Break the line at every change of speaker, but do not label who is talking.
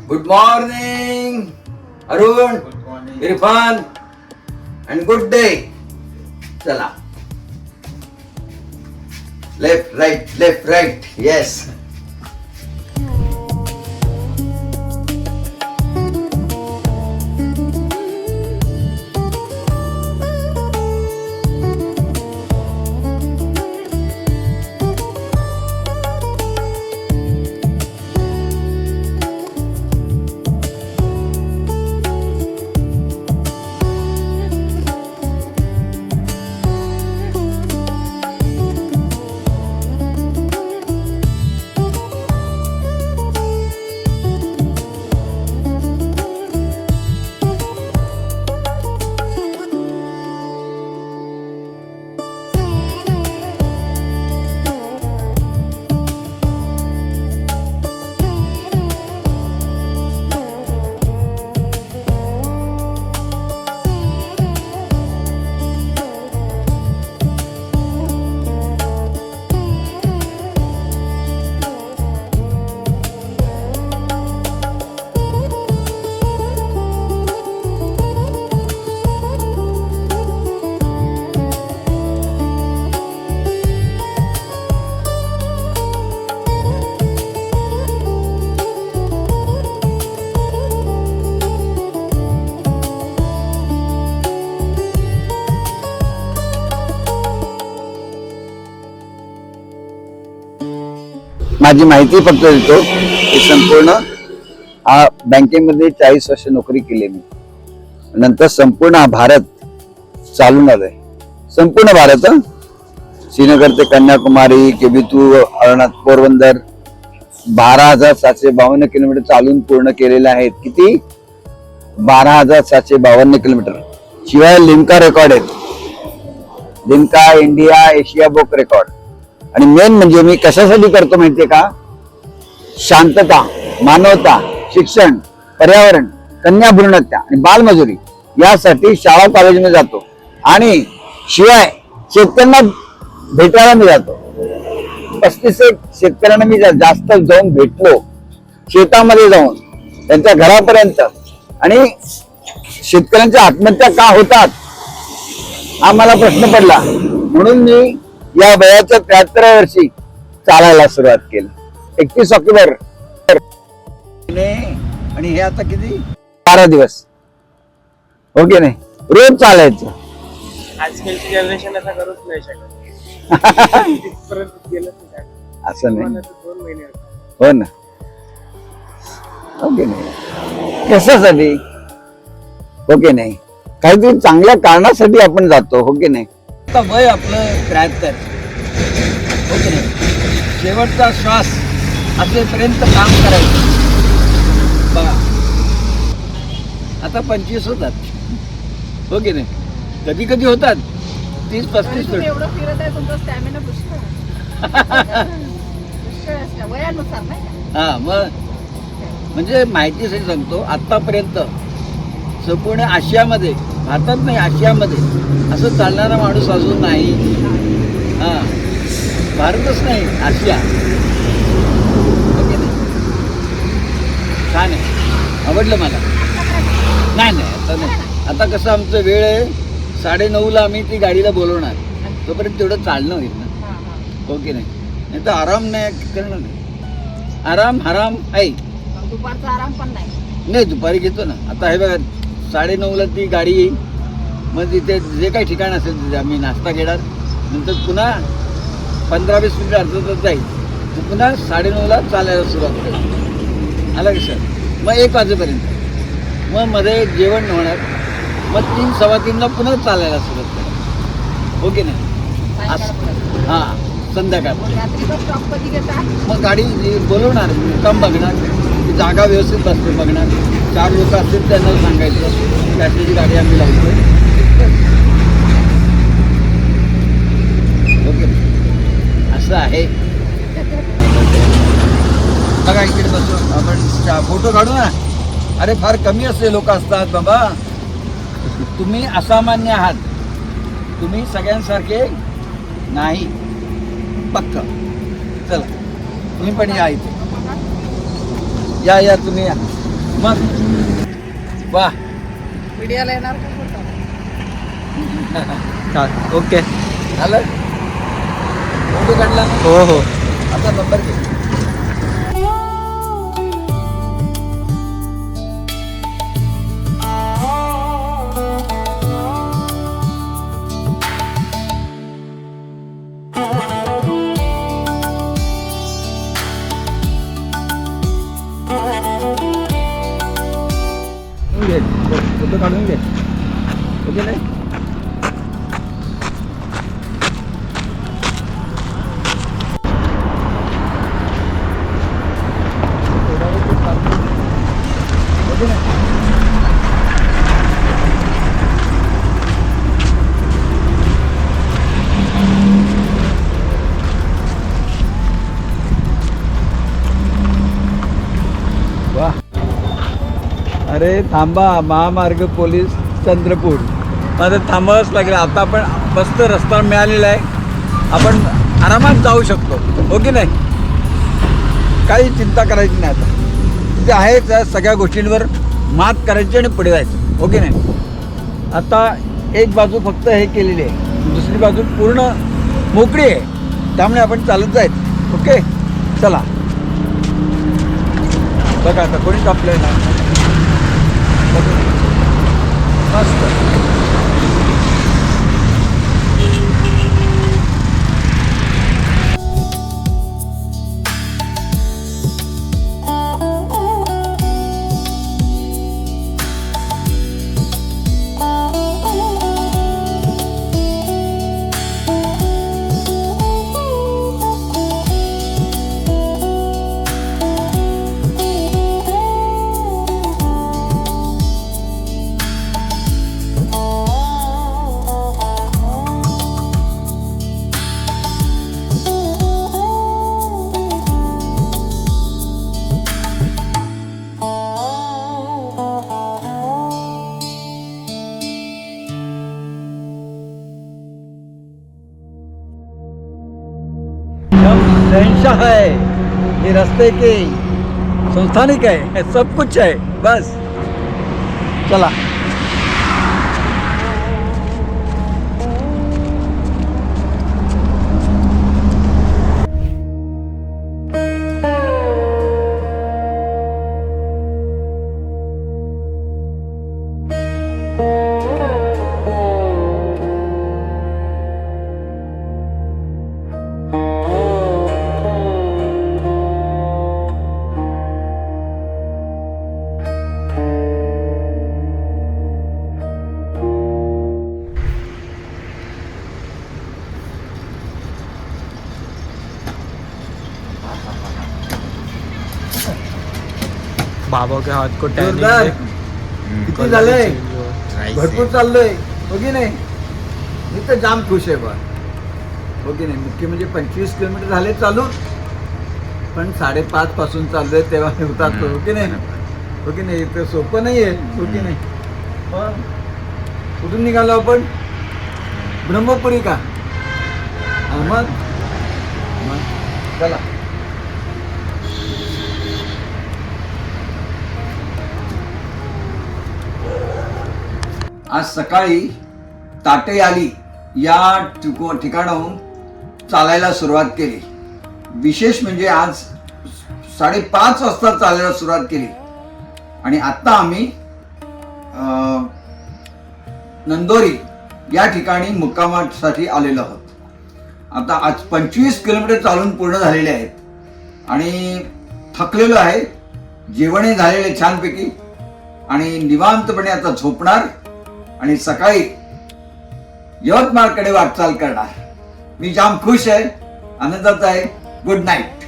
Good morning, Arun,
Good morning.
Irfan, and good day. Chala. Left, right. Yes. माझी माहिती फक्त देतो की संपूर्ण बँकेमध्ये 40 वर्ष नोकरी केली मी. नंतर संपूर्ण भारत चालून आलाय. संपूर्ण भारत, श्रीनगर ते कन्याकुमारी, केबितू, अरुणाचल, पोरबंदर 12,752 किलोमीटर चालून पूर्ण केलेले आहेत. किती? 12,752 किलोमीटर. शिवाय लिम्का रेकॉर्ड आहेत. Limca India Asia book record. आणि मेन म्हणजे मी कशासाठी करतो माहितीये का? शांतता, मानवता, शिक्षण, पर्यावरण, कन्या भ्रूण हत्या आणि बालमजुरी यासाठी शाळा कॉलेजमध्ये जातो. आणि शिवाय शेतकऱ्यांना भेटायला मी जातो. 35 शेतकऱ्यांना मी जास्त जाऊन भेटलो, शेतामध्ये जाऊन त्यांच्या घरापर्यंत. आणि शेतकऱ्यांच्या आत्महत्या का होतात हा मला प्रश्न पडला. म्हणून मी या वयाच्या 73व्या वर्षी चालायला सुरुवात केली. 31 ऑक्टोबर आणि हे आता किती 12 दिवस. हो की नाही? रोज चालायचं.
आजकालची जनरेशन आता करूच नाही शकत.
असं नाही.
2 महिने
हो ना. हो की नाही? कशासाठी? हो की नाही? काहीतरी चांगल्या कारणासाठी आपण जातो. हो की नाही? आता वय आपलं 73. हो की नाही? शेवटचा श्वास असेपर्यंत काम करायचं. बघा आता 25 होतात. हो की नाही? कधी कधी होतात 30-35.
एवढं फिरत आहे तुमचा स्टॅमिना पुष्कळ वयानुसार नाही का?
हा मग म्हणजे माहितीसाठी सांगतो. आतापर्यंत संपूर्ण आशियामध्ये, भारतात नाही आशियामध्ये असं चालणारा माणूस अजून नाही. हा भारतच नाही, आशिया. ओके नाही? छान आहे, आवडलं मला. नाही आता नाही. आता कसं आमचं वेळ आहे 9:30ला आम्ही ती गाडीला बोलवणार. तोपर्यंत तेवढं चालणं होईल ना. ओके नाही तर आराम नाही करणार. नाही आराम हराम आहे.
दुपारचा आराम पण नाही.
दुपारी घेतो ना. आता हे बघा 9:30ला ती गाडी येईल. मग तिथे जे काही ठिकाण असेल तिथे आम्ही नाश्ता घेणार. नंतर पुन्हा 15-20 मिनिट अर्धा तास जाईल. पुन्हा 9:30ला चालायला सुरुवात करेल. आला की सर? मग 1 वाजेपर्यंत. मग मध्ये जेवण होणार. मग 3-3:15ला पुन्हा चालायला सुरुवात करेल. हो की नाही? हां संध्याकाळ.
रात्रीचा स्टॉप कधी घेता?
मग गाडी बोलवणार, मुक्काम बघणार, जागा व्यवस्थित बसते बघणार. 4 लोक असतील त्यांना सांगायचं त्याची गाडी आम्ही लावतो. ओके असं आहे. बघा इकडे बसून आपण फोटो काढू ना. अरे फार कमी असे लोक असतात बाबा. तुम्ही असामान्य आहात. तुम्ही सगळ्यांसारखे नाही. पक्क. चला तुम्ही पण या इथे. या तुम्ही या.
मग वा
मीडियाला येणार का फोटो?
ओके झालं फोटो काढला हो हो आता नंबर घे फोटो काढून घे ओके नाही वा अरे थांबा महामार्ग पोलीस चंद्रपूर आता थांबावंच लागेल आता आपण मस्त रस्ता मिळालेला आहे आपण आरामात जाऊ शकतो हो की नाही काही चिंता करायची नाही आता जे आहे त्या सगळ्या गोष्टींवर मात करायची आणि पुढे जायचं हो की नाही आता एक बाजू फक्त हे केलेली आहे दुसरी बाजू पूर्ण मोकळी आहे त्यामुळे आपण चालत जायचं ओके चला बघा आता कोणी कापलंय ना मस्त शहंशाह है ये रास्ते के संस्थानिक है सब कुछ है बस चला
बाबा के हाथ को
जोरदार किती झालंय भरपूर चाललोय हो की नाही मी तर जाम खुश आहे बा हो की नाही मुख्य म्हणजे 25 किलोमीटर झाले चालून पण 5:30 पासून चाललोय तेव्हा होतात हो की नाही हो की नाही ते सोपं नाही आहे हो की नाही पण कुठून निघालो आपण ब्रह्मपुरी का मग चला
आज सकाळी ताटेयाली या ठिकाणाहून चालायला सुरुवात केली विशेष म्हणजे आज 5:30 वाजता चालायला सुरुवात केली आणि आता आम्ही नंदोरी या ठिकाणी मुक्कामासाठी आलेलो आहोत आता आज 25 किलोमीटर चालून पूर्ण झालेले आहेत आणि थकलेलो आहे जेवणही झालेले छानपैकी आणि निवांतपणे आता झोपणार आणि सकाळी यवतमाळकडे वाटचाल करणार मी जाम खुश आहे आनंदात आहे गुड नाईट